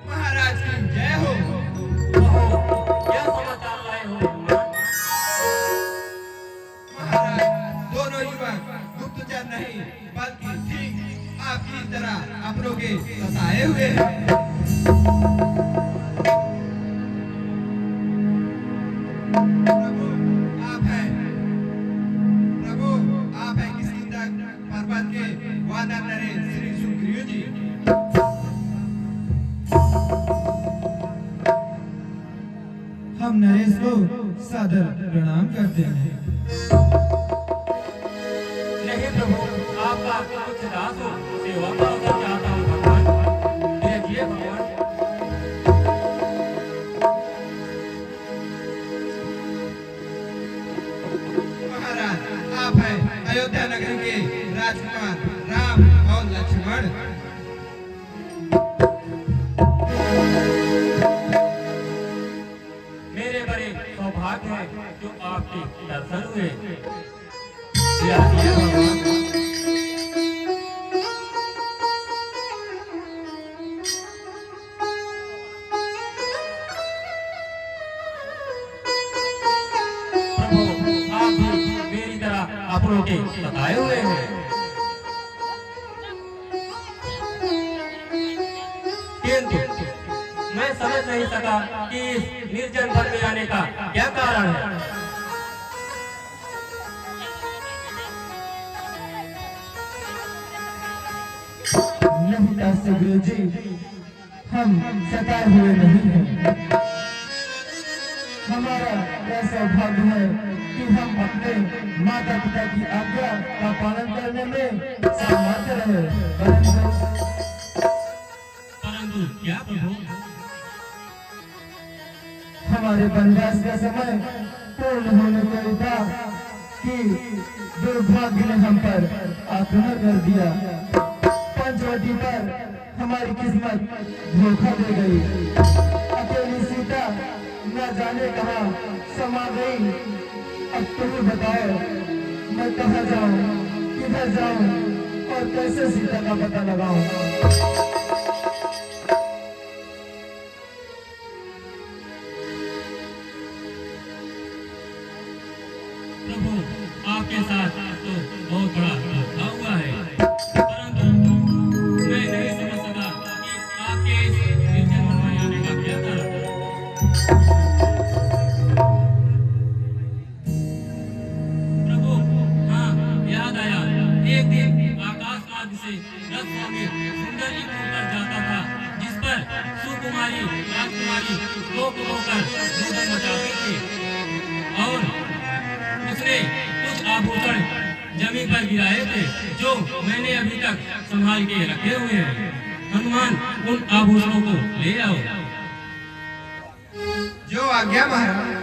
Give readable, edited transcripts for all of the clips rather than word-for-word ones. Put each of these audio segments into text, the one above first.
महाराज की जय हो। क्या समाचार लाए हो महाराज, दोनों युवक गुप्तचर नहीं बल्कि ठीक आपकी तरह अपनों के फंसाए हुए हैं। प्रभु आप हैं, प्रभु आप हैं किस्किंधा पर्वत के वानर नरेश श्री सुग्रीव जी। हम नरेश को सादर प्रणाम करते हैं। नहीं प्रभु, आपका कुछ दास हो, सेवा का अवसर चाहता हूँ भगवान। भेजिए भगवान। महाराज आप हैं अयोध्या नगरी के राजकुमार राम और लक्ष्मण। मेरे बड़े सौभाग्य है जो आपके दर्शन हुए। भेजिए भगवान। प्रभु आप भी मेरी तरह अपनों के बताए हुए हैं, किंतु मैं समझ नहीं सका कि इस निर्जन वन में आने का क्या कारण है। नहीं दास गुरु जी, हम सताए हुए नहीं हैं। हमारा यह सौभाग्य है कि हम अपने माता पिता की आज्ञा का पालन करने में समर्थ रहे, परंतु क्या प्रभु? हमारे वनवास का समय पूर्ण होने को था कि दुर्भाग्य ने हम पर आक्रमण कर दिया। पंचवटी पर हमारी किस्मत धोखा दे गई। अकेली सीता न जाने कहाँ समा गई। अब तुम ही बताओ, मैं कहाँ जाऊं, किधर जाऊं और कैसे सीता का पता लगाऊं। प्रभु आपके साथ तो बहुत बड़ा धोखा हुआ है, परंतु मैं नहीं समझ सका कि आपके इस निर्जन वन में आने का क्या कारण है। प्रभु हाँ, याद आया। एक दिन आकाश मार्ग से रथ स्वामी सुंदर एक होकर जाता था, जिस पर सुकुमारी राजकुमारी लोक होकर रोदन मचाती थी, और उसने कुछ आभूषण जमीन पर गिराए थे जो मैंने अभी तक संभाल के रखे हुए हैं। हनुमान उन आभूषणों को ले आओ। जो आज्ञा महाराज।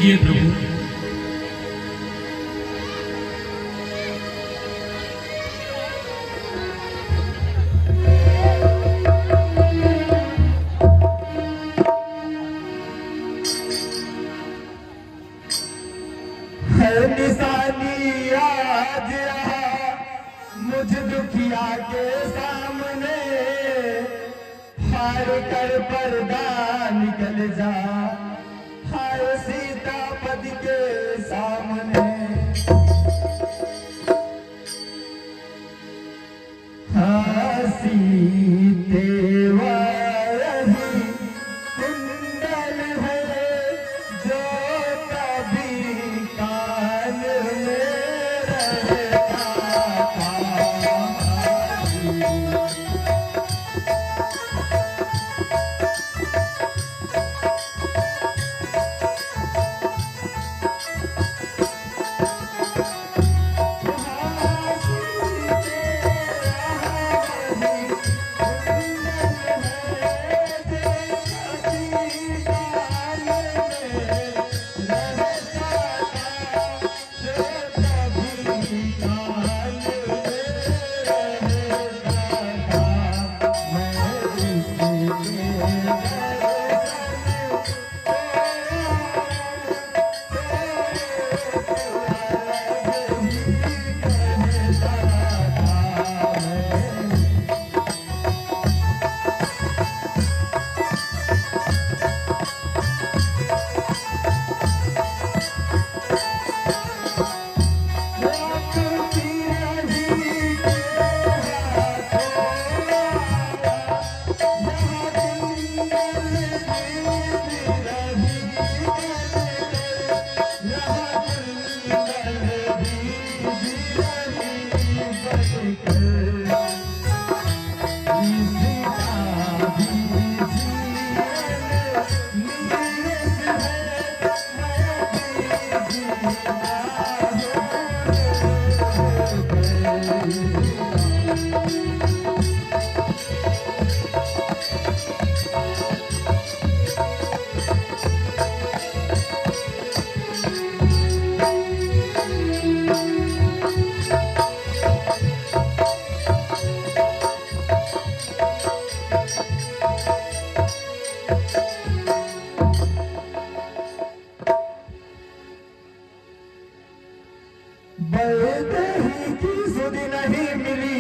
कीजिए प्रभु। हर निशानी आज यहाँ मुझ दुखिया के सामने, हार कर पर्दा निकल जा हाय सीतापति के सामने। हाँ सीते वही कुंडल है जो कभी कान में रहता था। बलदेही की सुध नहीं मिली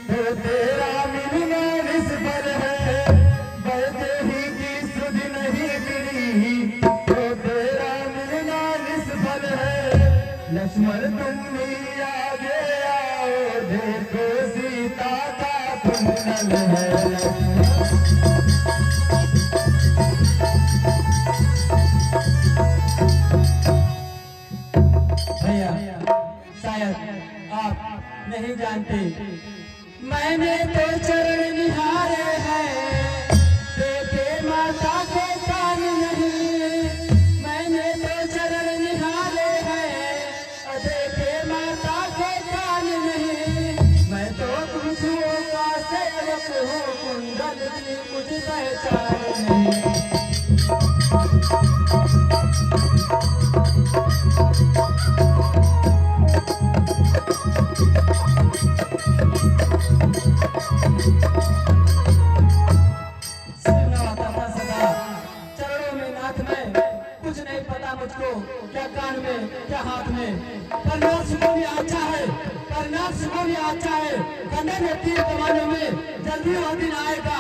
तो तेरा मिलना निस्बत है। बलदेही की सुध नहीं मिली तो तेरा मिलना निस्बत है। लक्ष्मण तुम भी आगे आओ देखो सीता का कुंडल है। भैया शायद आप नहीं जानते, मैंने तो चरण निहारे हैं देखे माता के कान नहीं। मैंने तो चरण निहारे हैं देखे माता के कान नहीं। मैं तो खुशियों का सेवक हूँ कुंडल की कुछ पहचान नहीं। मुझको क्या कान में क्या हाथ में, पर नाथ सुकून अच्छा है, पर नाथ सुकून अच्छा है। कंधे में तीर कमानों में जल्दी वह दिन आएगा।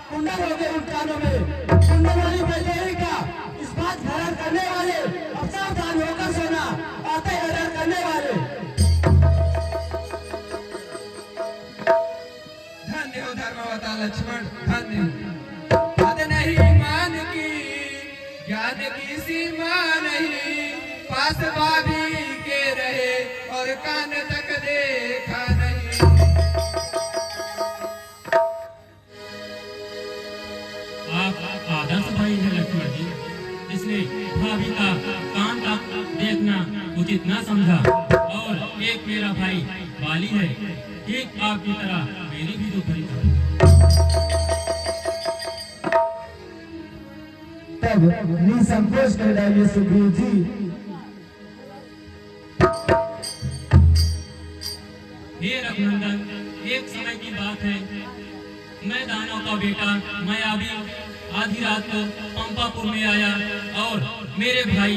कुंडल हो गए उन कानों में, कुंडल वाली बैठेगी का इस बात हरण करने वाले अब सावधान होकर सोना, आते हरण करने वाले। धन्य हो धर्मवता लक्ष्मण, धन्य हो। पद नहीं मान की ज्ञान की सीमा नहीं, पास भाभी के रहे और कान तक देखा नहीं। आप आदर्श भाई हैं लक्ष्मण जी, इसने भाभी का कान तक देखना उचित न समझा। और एक मेरा भाई बाली है, ठीक आपकी तरह मेरी भी दुखरी था। तब निसंकोच कर डालिए सुग्रीव जी। हे रघुनंदन, एक समय की बात है, मैं दानव का बेटा मायावी आधी रात को पंपापुर में आया और मेरे भाई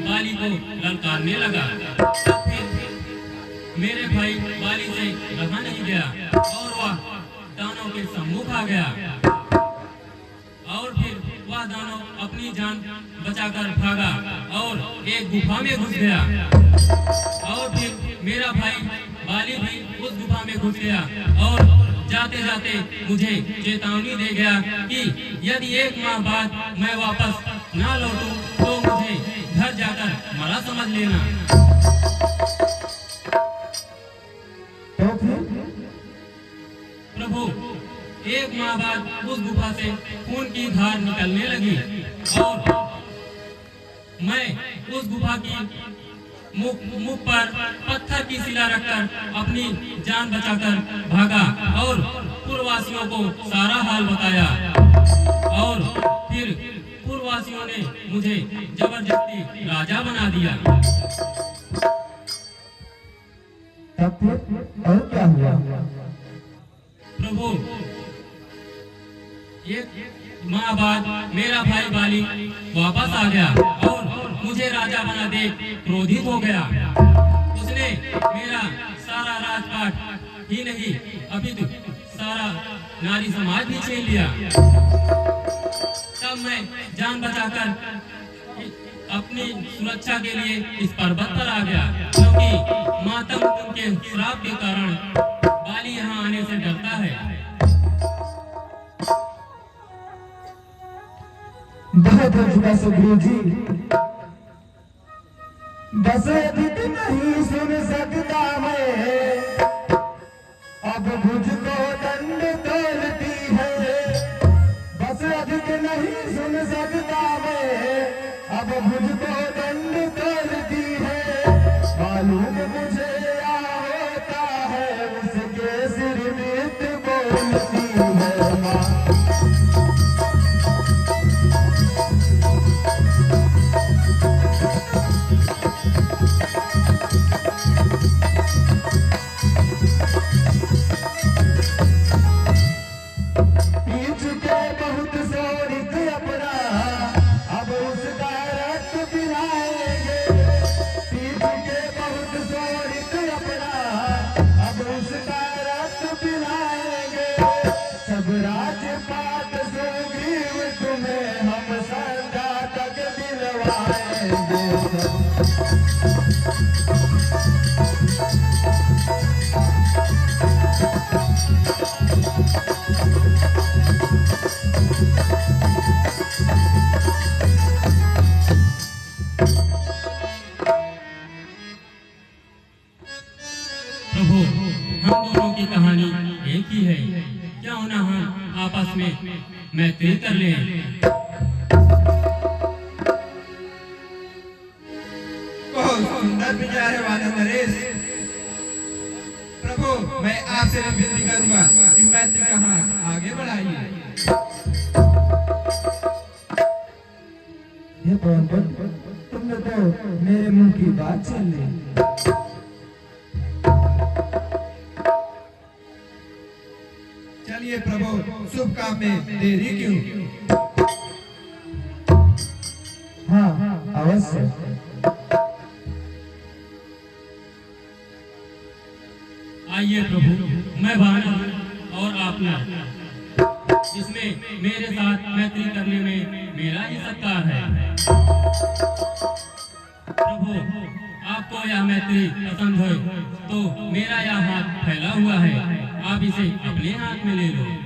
बाली को ललकारने लगा। तब फिर मेरे भाई बाली से रहा नहीं गया और वह दानव के सम्मुख आ गया और फिर वह दानव अपनी जान बचाकर भागा और एक गुफा में घुस गया और फिर मेरा भाई बाली भी उस गुफा में घुस गया और जाते जाते मुझे चेतावनी दे गया कि यदि 1 माह बाद मैं वापस ना लौटूं तो मुझे घर जाकर मरा समझ लेना। तो फिर प्रभु, 1 माह बाद उस गुफा से खून की धार निकलने लगी और मैं उस गुफा की मुख पर पत्थर की शिला रखकर अपनी जान बचाकर भागा और पूर्ववासियों को सारा हाल बताया और फिर पूर्ववासियों ने मुझे जबरदस्ती राजा बना दिया। तब फिर और क्या हुआ? प्रभु, 1 माह बाद मेरा भाई बाली वापस आ गया और मुझे राजा बना दे क्रोधित हो गया। उसने मेरा सारा राजपाट ही नहीं अपितु सारा नारी समाज भी छीन लिया। तब मैं जान बचाकर अपनी सुरक्षा के लिए इस पर्वत पर आ गया क्योंकि मातम उनके श्राप के कारण बाली यहाँ आने से डरता है। बहुत हो चुका सुग्रीव जी, बस अधिक नहीं सुन सकता मैं, अब मुझको दंड तोलती है। बस अधिक नहीं सुन सकता मैं, अब मुझको दंड तोलती है। मालूम मुझे क्या होता है, उसके सिर मृत्यु बोलती है माँ। राजपाट सुग्रीव तुम्हें हम संध्या तक दिलवाएंगे। प्रभु, हम दोनों की कहानी एक ही है, क्यों ना हम आपस में मैत्री कर लें। बहुत सुंदर विचार है वानर नरेश। प्रभु, मैं आपसे विनती करूंगा कि मैत्री कहाँ आगे बढ़ाइए। ये पवन, तुमने तो मेरे मुंह की बात छीन ली। चलिए प्रभु, शुभ काम में देरी क्यों? हाँ अवश्य। आइए प्रभु, मैं वानर और आप नर, इसमें मेरे साथ मैत्री करने में मेरा ही सत्कार है। प्रभु, आपको यह मैत्री पसंद हो तो मेरा यह हाथ फैला हुआ है, आप इसे अपने हाथ में ले लो।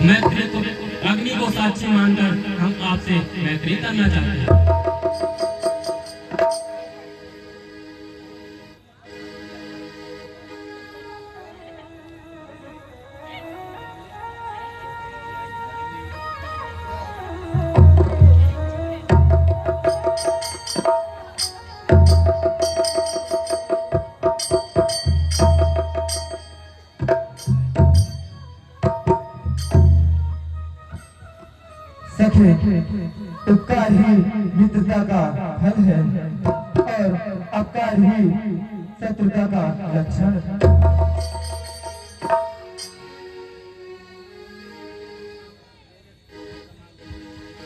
मैत्री को अग्नि को साक्षी मानकर हम आपसे मैत्री करना चाहते हैं। सखे, उपकार ही मित्रता का फल है और अपकार ही शत्रुता का लक्षण।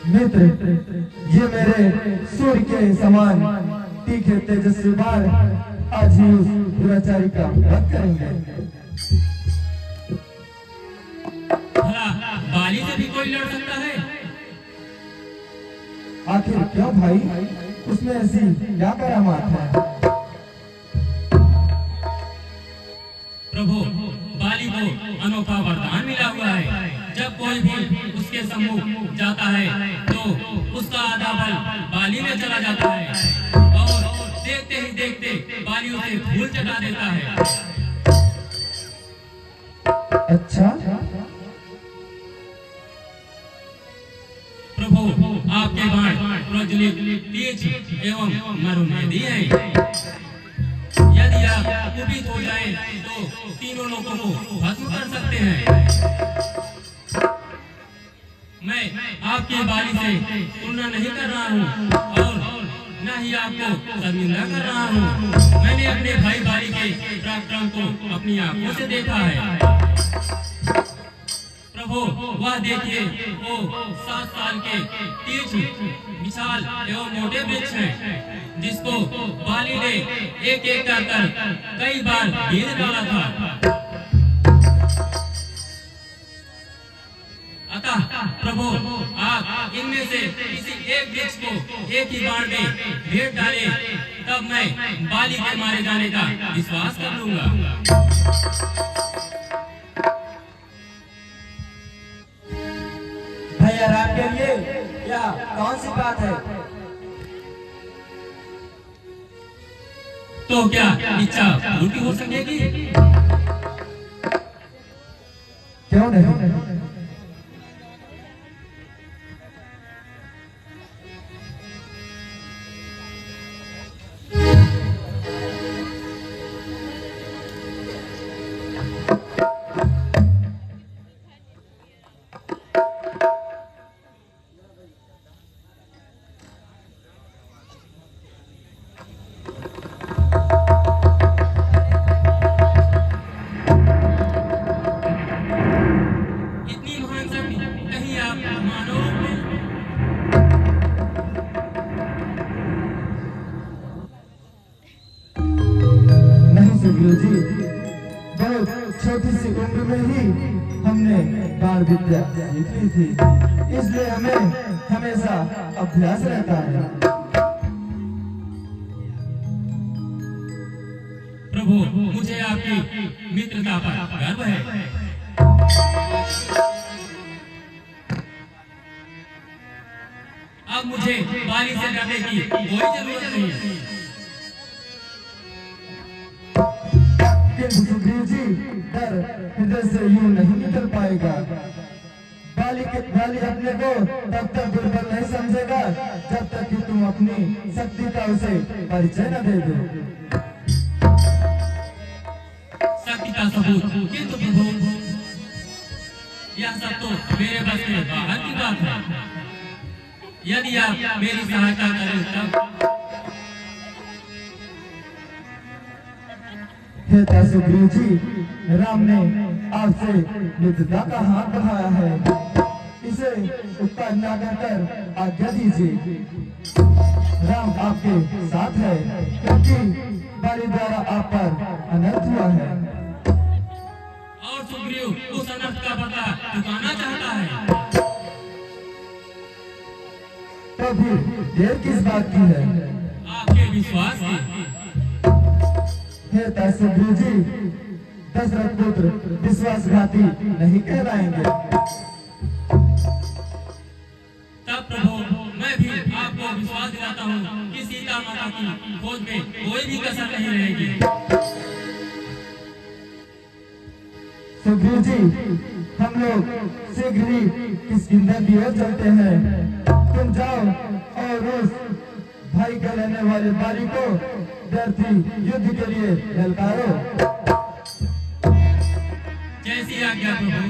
मित्र, ये मेरे सूर्य के समान तीखे तेजस्वी बाण आज ही उस दुराचारी का वध करेंगे। भला बाली से भी कोई लड़ सकता है? आखिर क्यों भाई, उसमें ऐसी क्या करामात है? प्रभु, बाली को अनोखा वरदान मिला हुआ है। जब कोई भी उसके सम्मुख जाता है तो उसका आधा बल बाली में चला जाता है और देखते ही देखते बाली उसे धूल चटा देता है। अच्छा, प्रभु, आपके बाण प्रज्वलित, तेज एवं मरुमेदी है। यदि आप कुपित हो जाएं तो तीनों लोगों को भस्म कर सकते हैं। मैं आपकी बाली से तुलना नहीं कर रहा हूँ और न ही आपको शर्मिंदा कर रहा हूँ। मैंने अपने भाई बाली के पराक्रम को अपनी आंखों से देखा है। प्रभु, वह देखिए, वो 7 साल के तेज, विशाल एवं मोटे वृक्ष हैं, जिसको बाली ने एक एक कर कई बार घेर डाला था। अतः प्रभु, आप इनमें से किसी एक वृक्ष को एक ही बाण में भेद डाले, तब मैं बाली के मारे जाने का विश्वास कर लूंगा। भैया राम के लिए यह कौन सी बात है? तो क्या इच्छा पूरी हो सकेगी? क्यों नहीं? गुरुजी, बहुत छोटी सी उम्र में ही हमने बाण विद्या सीख ली थी, इसलिए हमें हमेशा अभ्यास रहता है। प्रभु, मुझे आपकी मित्रता पर गर्व है। अब मुझे बाली से डरने की कोई जरूरत नहीं है। किंतु सुग्रीव जी, डर हृदय से यूं नहीं निकल पाएगा। बाली अपने को तब तक दुर्बल नहीं समझेगा जब तक कि तुम अपनी शक्ति का उसे परिचय न दे दो। शक्ति का सबूत? किंतु प्रभु, यह सब तो मेरे बस के बाहर की बात है। यदि आप मेरी सहायता करें तब। हे सुग्रीव जी, राम ने आपसे मित्रता का हाथ बढ़ाया है, इसे उपकार न कहकर आज्ञा दीजिए। राम आपके साथ है, क्योंकि बाली द्वारा आप पर अनर्थ हुआ है। और सुग्रीव उस अनर्थ का बदला चुकाना चाहता है। तो फिर देर किस बात की है? आपके विश्वास की। हे सुग्रीव जी, दशरथ पुत्र विश्वासघाती नहीं कहलाएंगे। तब प्रभु, मैं भी आपको विश्वास दिलाता हूँ कि सीता माता की खोज में कोई भी कसर नहीं रहेगी। सुग्रीव जी, हम लोग शीघ्र ही किष्किंधा की ओर चलते हैं। तुम जाओ और उस भाई का रहने वाले बाली को व्यर्थी युद्ध के लिए ललकारो। जैसी आज्ञा प्रभु।